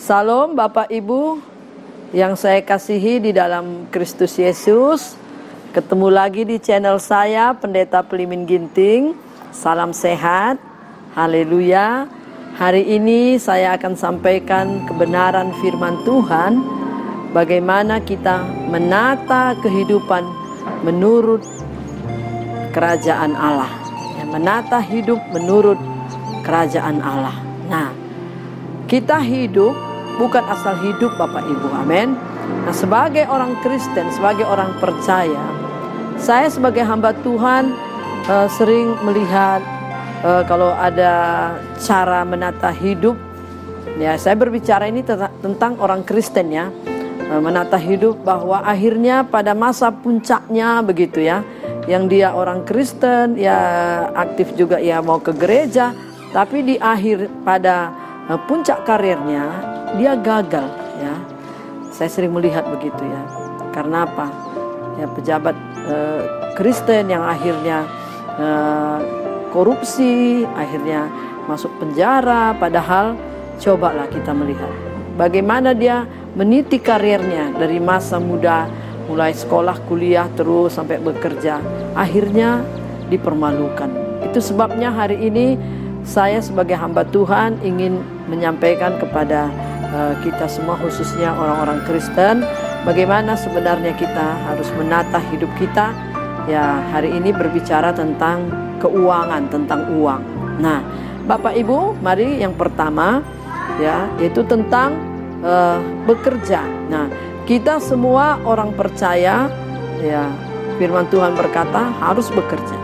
Salam Bapak Ibu yang saya kasihi di dalam Kristus Yesus. Ketemu lagi di channel saya, Pendeta Pelimin Ginting. Salam sehat, haleluya. Hari ini saya akan sampaikan kebenaran firman Tuhan, bagaimana kita menata kehidupan menurut kerajaan Allah, menata hidup menurut kerajaan Allah. Nah, kita hidup bukan asal hidup Bapak Ibu, amin. Nah, sebagai orang Kristen, sebagai orang percaya, saya sebagai hamba Tuhan sering melihat kalau ada cara menata hidup. Ya, saya berbicara ini tentang orang Kristen ya, menata hidup, bahwa akhirnya pada masa puncaknya begitu ya, yang dia orang Kristen ya, aktif juga ya, mau ke gereja, tapi di akhir pada puncak karirnya dia gagal ya. Saya sering melihat begitu ya. Karena apa? Ya, pejabat Kristen yang akhirnya korupsi, akhirnya masuk penjara. Padahal cobalah kita melihat bagaimana dia meniti karirnya dari masa muda, mulai sekolah, kuliah, terus sampai bekerja, akhirnya dipermalukan. Itu sebabnya hari ini saya sebagai hamba Tuhan ingin menyampaikan kepada kita semua, khususnya orang-orang Kristen, bagaimana sebenarnya kita harus menata hidup kita. Ya, hari ini berbicara tentang keuangan, tentang uang. Nah, Bapak Ibu, mari yang pertama ya, yaitu tentang bekerja. Nah, kita semua orang percaya ya, firman Tuhan berkata harus bekerja.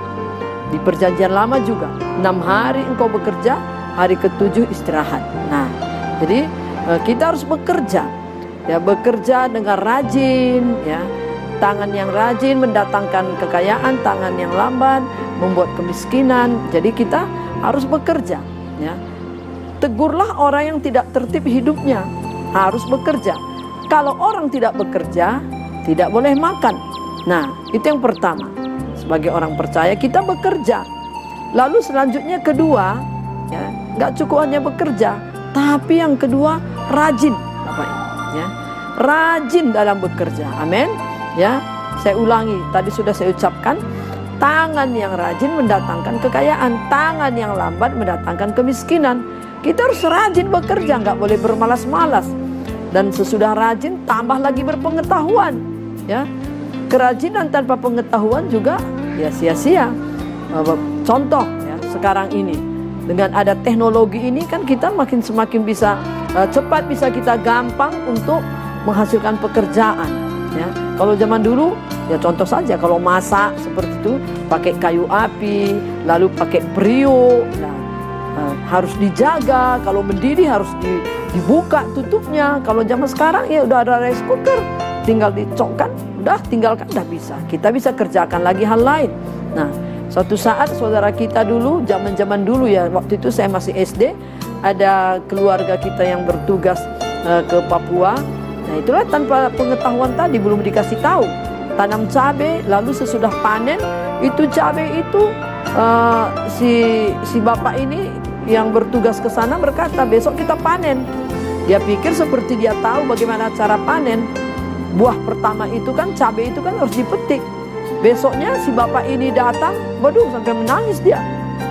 Di perjanjian lama juga 6 hari engkau bekerja, hari ke-7 istirahat. Nah, jadi kita harus bekerja ya, bekerja dengan rajin ya. Tangan yang rajin mendatangkan kekayaan, tangan yang lambat membuat kemiskinan. Jadi kita harus bekerja ya. Tegurlah orang yang tidak tertib hidupnya, harus bekerja. Kalau orang tidak bekerja, tidak boleh makan. Nah, itu yang pertama. Sebagai orang percaya kita bekerja. Lalu selanjutnya kedua, ya, nggak cukup hanya bekerja, tapi yang kedua rajin, Bapak Ibu, ya, rajin dalam bekerja, amin. Ya, saya ulangi, tadi sudah saya ucapkan, tangan yang rajin mendatangkan kekayaan, tangan yang lambat mendatangkan kemiskinan. Kita harus rajin bekerja, nggak boleh bermalas-malas. Dan sesudah rajin tambah lagi berpengetahuan, ya. Kerajinan tanpa pengetahuan juga ya sia-sia. Contoh ya, sekarang ini dengan ada teknologi ini kan kita semakin bisa cepat, bisa kita gampang untuk menghasilkan pekerjaan ya. Kalau zaman dulu ya, contoh saja kalau masak seperti itu pakai kayu api, lalu pakai periuk. Nah, harus dijaga, kalau mendidih harus dibuka tutupnya. Kalau zaman sekarang ya udah ada rice cooker, tinggal dicokkan, udah tinggalkan, udah bisa. Kita bisa kerjakan lagi hal lain. Nah, suatu saat saudara kita dulu, zaman dulu ya, waktu itu saya masih SD, ada keluarga kita yang bertugas ke Papua. Nah, itulah tanpa pengetahuan tadi, belum dikasih tahu. Tanam cabai, lalu sesudah panen, itu cabai itu si bapak ini yang bertugas ke sana berkata, besok kita panen. Dia pikir seperti dia tahu bagaimana cara panen. Buah pertama itu kan, cabai itu kan harus dipetik. Besoknya si bapak ini datang, waduh sampai menangis dia.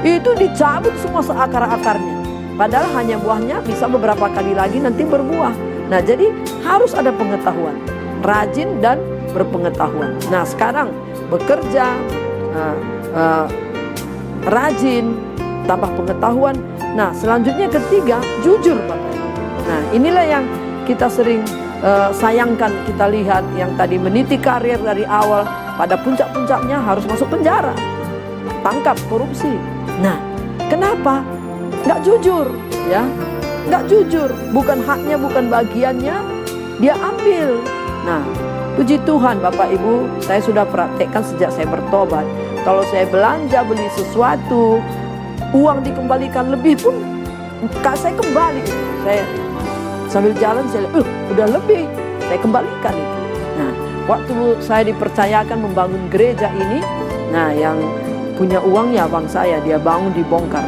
Itu dicabut semua seakar-akarnya. Padahal hanya buahnya bisa beberapa kali lagi nanti berbuah. Nah, jadi harus ada pengetahuan, rajin dan berpengetahuan. Nah, sekarang bekerja, rajin, tambah pengetahuan. Nah, selanjutnya ketiga, jujur Bapak. Nah, inilah yang kita sering sayangkan, kita lihat yang tadi meniti karir dari awal, pada puncak-puncaknya harus masuk penjara, tangkap korupsi. Nah, kenapa? Nggak jujur, ya, nggak jujur. Bukan haknya, bukan bagiannya, dia ambil. Nah, puji Tuhan Bapak Ibu, saya sudah praktekkan sejak saya bertobat. Kalau saya belanja beli sesuatu, uang dikembalikan lebih pun, saya kembali. Saya sambil jalan saya lihat, udah lebih, saya kembalikan itu. Nah, waktu saya dipercayakan membangun gereja ini, nah yang punya uang ya abang saya, dia bangun dibongkar.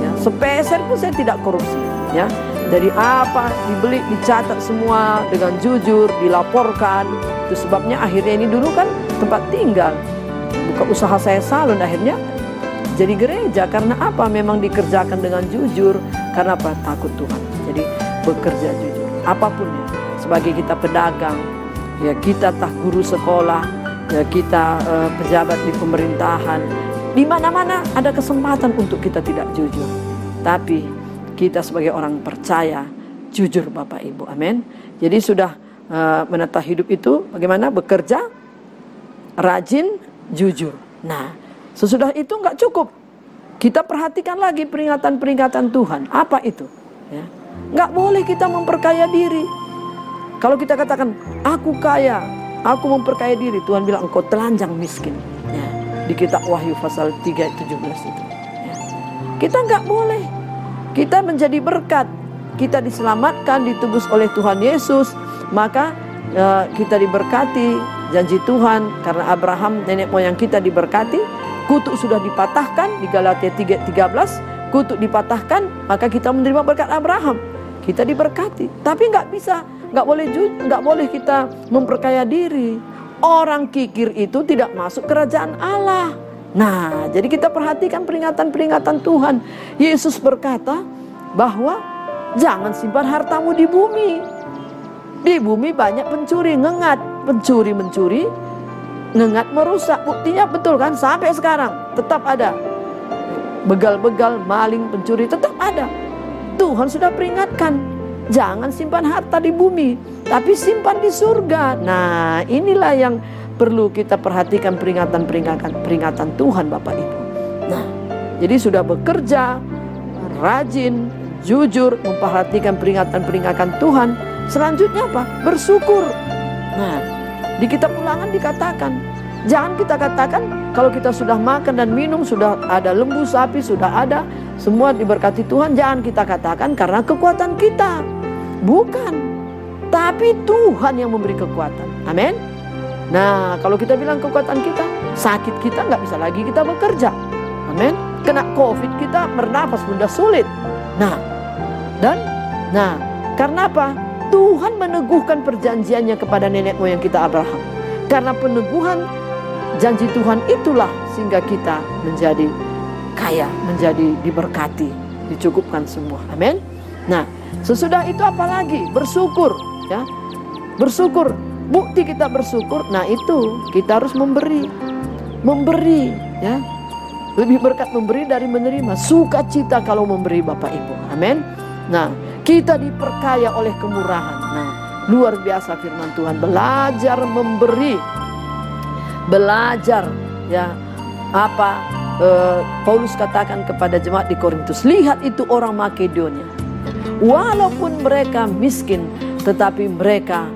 Ya, sepeser pun saya tidak korupsi. Ya, Jadi apa dibeli, dicatat semua dengan jujur, dilaporkan. Itu sebabnya akhirnya ini dulu kan tempat tinggal, buka usaha saya salon, akhirnya jadi gereja. Karena apa? Memang dikerjakan dengan jujur. Karena apa? Takut Tuhan. Jadi bekerja jujur. Apapun ya, sebagai kita pedagang, ya kita tah guru sekolah, ya kita pejabat di pemerintahan, di mana-mana ada kesempatan untuk kita tidak jujur. Tapi kita sebagai orang percaya jujur Bapak Ibu, amin. Jadi sudah menata hidup itu bagaimana? Bekerja, rajin, jujur. Nah, sesudah itu nggak cukup. Kita perhatikan lagi peringatan-peringatan Tuhan. Apa itu? Ya. Nggak boleh kita memperkaya diri. Kalau kita katakan, aku kaya, aku memperkaya diri, Tuhan bilang engkau telanjang miskin. Ya. Di kitab Wahyu pasal 3 ayat 17 itu. Ya. Kita nggak boleh. Kita menjadi berkat, kita diselamatkan, ditebus oleh Tuhan Yesus, maka kita diberkati, janji Tuhan, karena Abraham nenek moyang kita diberkati, kutuk sudah dipatahkan, di Galatia 3:13, kutuk dipatahkan, maka kita menerima berkat Abraham, kita diberkati. Tapi nggak boleh kita memperkaya diri. Orang kikir itu tidak masuk kerajaan Allah. Nah, jadi kita perhatikan peringatan-peringatan Tuhan. Yesus berkata bahwa jangan simpan hartamu di bumi. Di bumi banyak pencuri, ngengat. Pencuri mencuri, ngengat merusak. Buktinya betul kan? Sampai sekarang tetap ada. Begal-begal, maling, pencuri tetap ada. Tuhan sudah peringatkan. Jangan simpan harta di bumi, tapi simpan di surga. Nah, inilah yang perlu kita perhatikan peringatan Tuhan Bapak Ibu. Nah, jadi sudah bekerja, rajin, jujur, memperhatikan peringatan Tuhan. Selanjutnya apa? Bersyukur. Nah, di kitab Ulangan dikatakan, jangan kita katakan kalau kita sudah makan dan minum, sudah ada lembu sapi, sudah ada, semua diberkati Tuhan. Jangan kita katakan karena kekuatan kita. Bukan. Tapi Tuhan yang memberi kekuatan. Amin. Nah, kalau kita bilang kekuatan kita, sakit kita nggak bisa lagi kita bekerja. Amin. Kena COVID kita bernafas sudah sulit. Nah, karena apa? Tuhan meneguhkan perjanjiannya kepada nenek moyang kita Abraham. Karena peneguhan janji Tuhan itulah sehingga kita menjadi kaya, menjadi diberkati, dicukupkan semua. Amin. Nah, sesudah itu apa lagi? Bersyukur, ya. Bersyukur. Bukti kita bersyukur, nah itu kita harus memberi, ya. Lebih berkat memberi dari menerima. Sukacita kalau memberi Bapak Ibu, amin. Nah, kita diperkaya oleh kemurahan. Nah, luar biasa firman Tuhan. Belajar memberi, belajar, ya. Apa Paulus katakan kepada jemaat di Korintus? Lihat itu orang Makedonia, walaupun mereka miskin, tetapi mereka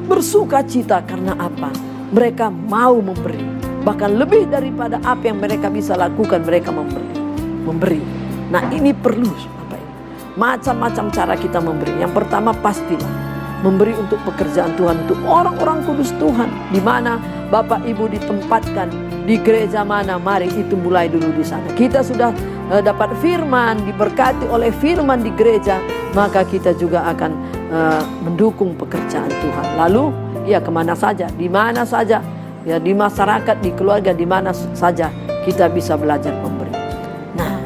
bersuka cita. Karena apa? Mereka mau memberi. Bahkan lebih daripada apa yang mereka bisa lakukan, mereka memberi. Nah, ini perlu Bapak Ibu. Macam-macam cara kita memberi. Yang pertama pastilah memberi untuk pekerjaan Tuhan, untuk orang-orang kudus Tuhan. Di mana Bapak Ibu ditempatkan, di gereja mana, mari itu mulai dulu di sana. Kita sudah dapat firman, diberkati oleh firman di gereja, maka kita juga akan mendukung pekerjaan Tuhan. Lalu ya kemana saja, di mana saja, ya di masyarakat, di keluarga, di mana saja kita bisa belajar memberi. Nah,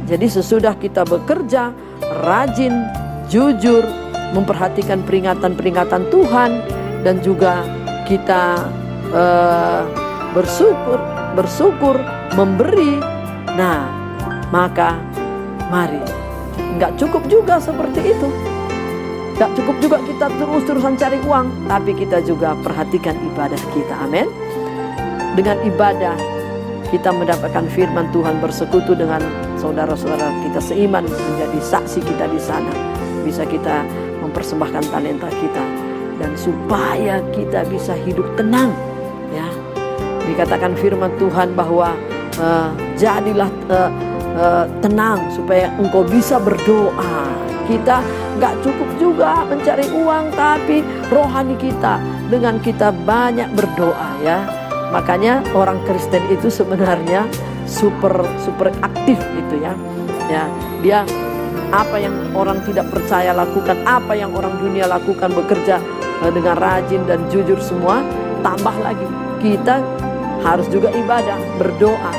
jadi sesudah kita bekerja, rajin, jujur, memperhatikan peringatan Tuhan, dan juga kita bersyukur, memberi. Nah, maka mari, nggak cukup juga seperti itu. Gak cukup juga kita terus-terusan cari uang, tapi kita juga perhatikan ibadah kita, amin. Dengan ibadah kita mendapatkan firman Tuhan, bersekutu dengan saudara-saudara kita seiman, menjadi saksi kita di sana. Bisa kita mempersembahkan talenta kita, dan supaya kita bisa hidup tenang, ya. Dikatakan firman Tuhan bahwa jadilah tenang supaya engkau bisa berdoa. Kita nggak cukup juga mencari uang, tapi rohani kita dengan kita banyak berdoa, ya. Makanya orang Kristen itu sebenarnya super aktif gitu, ya. Ya, dia Apa yang orang tidak percaya lakukan, apa yang orang dunia lakukan, bekerja dengan rajin dan jujur semua, tambah lagi kita harus juga ibadah, berdoa.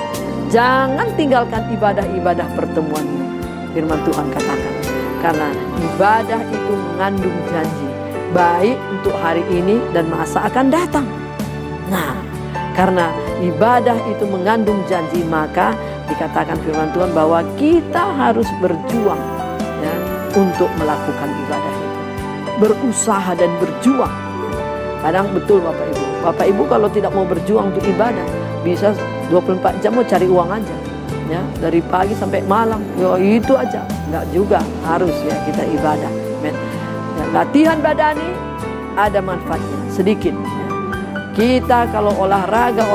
Jangan tinggalkan ibadah-ibadah pertemuan ini. Firman Tuhan katakan, karena ibadah itu mengandung janji, baik untuk hari ini dan masa akan datang. Nah, karena ibadah itu mengandung janji, maka dikatakan firman Tuhan bahwa kita harus berjuang ya, untuk melakukan ibadah itu. Berusaha dan berjuang. Kadang betul Bapak Ibu. Bapak Ibu kalau tidak mau berjuang untuk ibadah, bisa 24 jam mau cari uang aja. Ya, dari pagi sampai malam, ya itu aja. Enggak juga, harus ya kita ibadah. Men. Ya, latihan badani ada manfaatnya sedikit. Ya. Kita kalau olahraga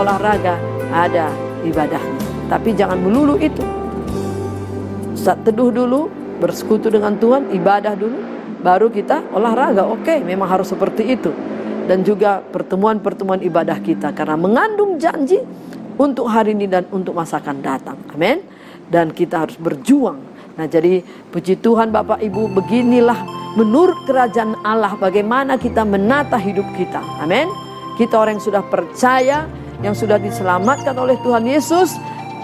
ada ibadahnya. Tapi jangan melulu itu. Saat teduh dulu, bersekutu dengan Tuhan, ibadah dulu, baru kita olahraga. Oke, memang harus seperti itu. Dan juga pertemuan-pertemuan ibadah kita, karena mengandung janji untuk hari ini dan untuk masa akan datang. Amin. Dan kita harus berjuang. Nah, jadi puji Tuhan Bapak Ibu, beginilah menurut kerajaan Allah bagaimana kita menata hidup kita. Amin. Kita orang yang sudah percaya, yang sudah diselamatkan oleh Tuhan Yesus,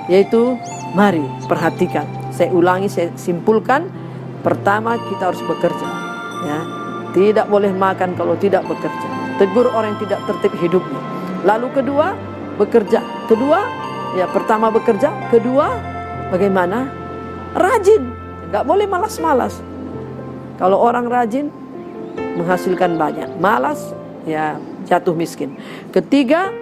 yaitu mari perhatikan. Saya ulangi, saya simpulkan. Pertama, kita harus bekerja. Ya, tidak boleh makan kalau tidak bekerja. Tegur orang yang tidak tertib hidupnya. Lalu kedua, bekerja. Kedua, ya pertama bekerja. Kedua, bagaimana? Rajin. Nggak boleh malas-malas. Kalau orang rajin, menghasilkan banyak. Malas, ya jatuh miskin. Ketiga,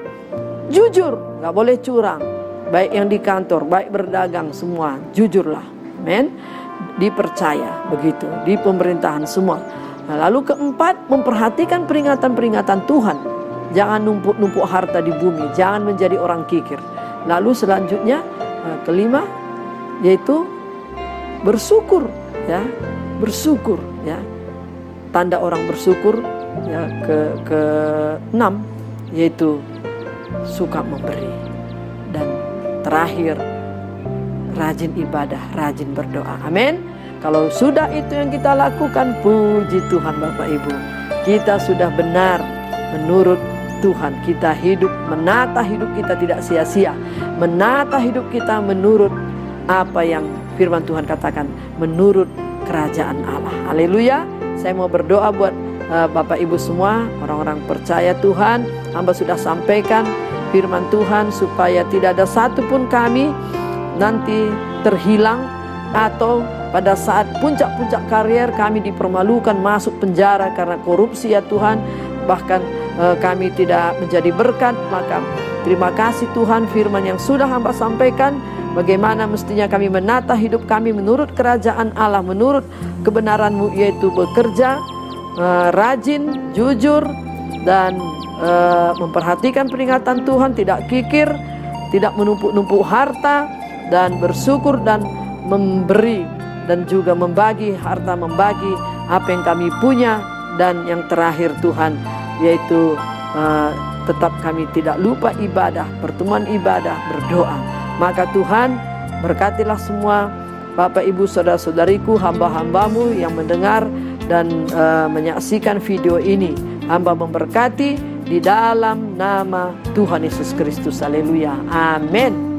jujur. Nggak boleh curang. Baik yang di kantor, baik berdagang, semua jujurlah. Amen. Dipercaya begitu. Di pemerintahan semua. Nah, lalu keempat, memperhatikan peringatan-peringatan Tuhan. Jangan numpuk-numpuk harta di bumi. Jangan menjadi orang kikir. Lalu selanjutnya, kelima, yaitu bersyukur. Ya, bersyukur. Ya, tanda orang bersyukur. Ya, ke-6, yaitu suka memberi. Dan terakhir, rajin ibadah, rajin berdoa. Amin. Kalau sudah itu yang kita lakukan, puji Tuhan Bapak Ibu, kita sudah benar menurut Tuhan. Kita hidup, menata hidup kita tidak sia-sia. Menata hidup kita menurut apa yang firman Tuhan katakan, menurut kerajaan Allah. Haleluya. Saya mau berdoa buat Bapak Ibu semua, orang-orang percaya Tuhan. Hamba sudah sampaikan firman Tuhan supaya tidak ada satupun kami nanti terhilang, atau pada saat puncak-puncak karier kami dipermalukan, masuk penjara karena korupsi ya Tuhan. Bahkan kami tidak menjadi berkat. Maka terima kasih Tuhan, firman yang sudah hamba sampaikan, bagaimana mestinya kami menata hidup kami menurut kerajaan Allah, menurut kebenaran-Mu, yaitu bekerja, rajin, jujur, dan memperhatikan peringatan Tuhan, tidak kikir, tidak menumpuk-numpuk harta, dan bersyukur dan memberi, dan juga membagi harta, membagi apa yang kami punya. Dan yang terakhir Tuhan, yaitu tetap kami tidak lupa ibadah, pertemuan ibadah, berdoa. Maka Tuhan berkatilah semua Bapak Ibu saudara-saudariku, hamba-hambamu yang mendengar dan menyaksikan video ini. Hamba memberkati di dalam nama Tuhan Yesus Kristus. Haleluya. Amin.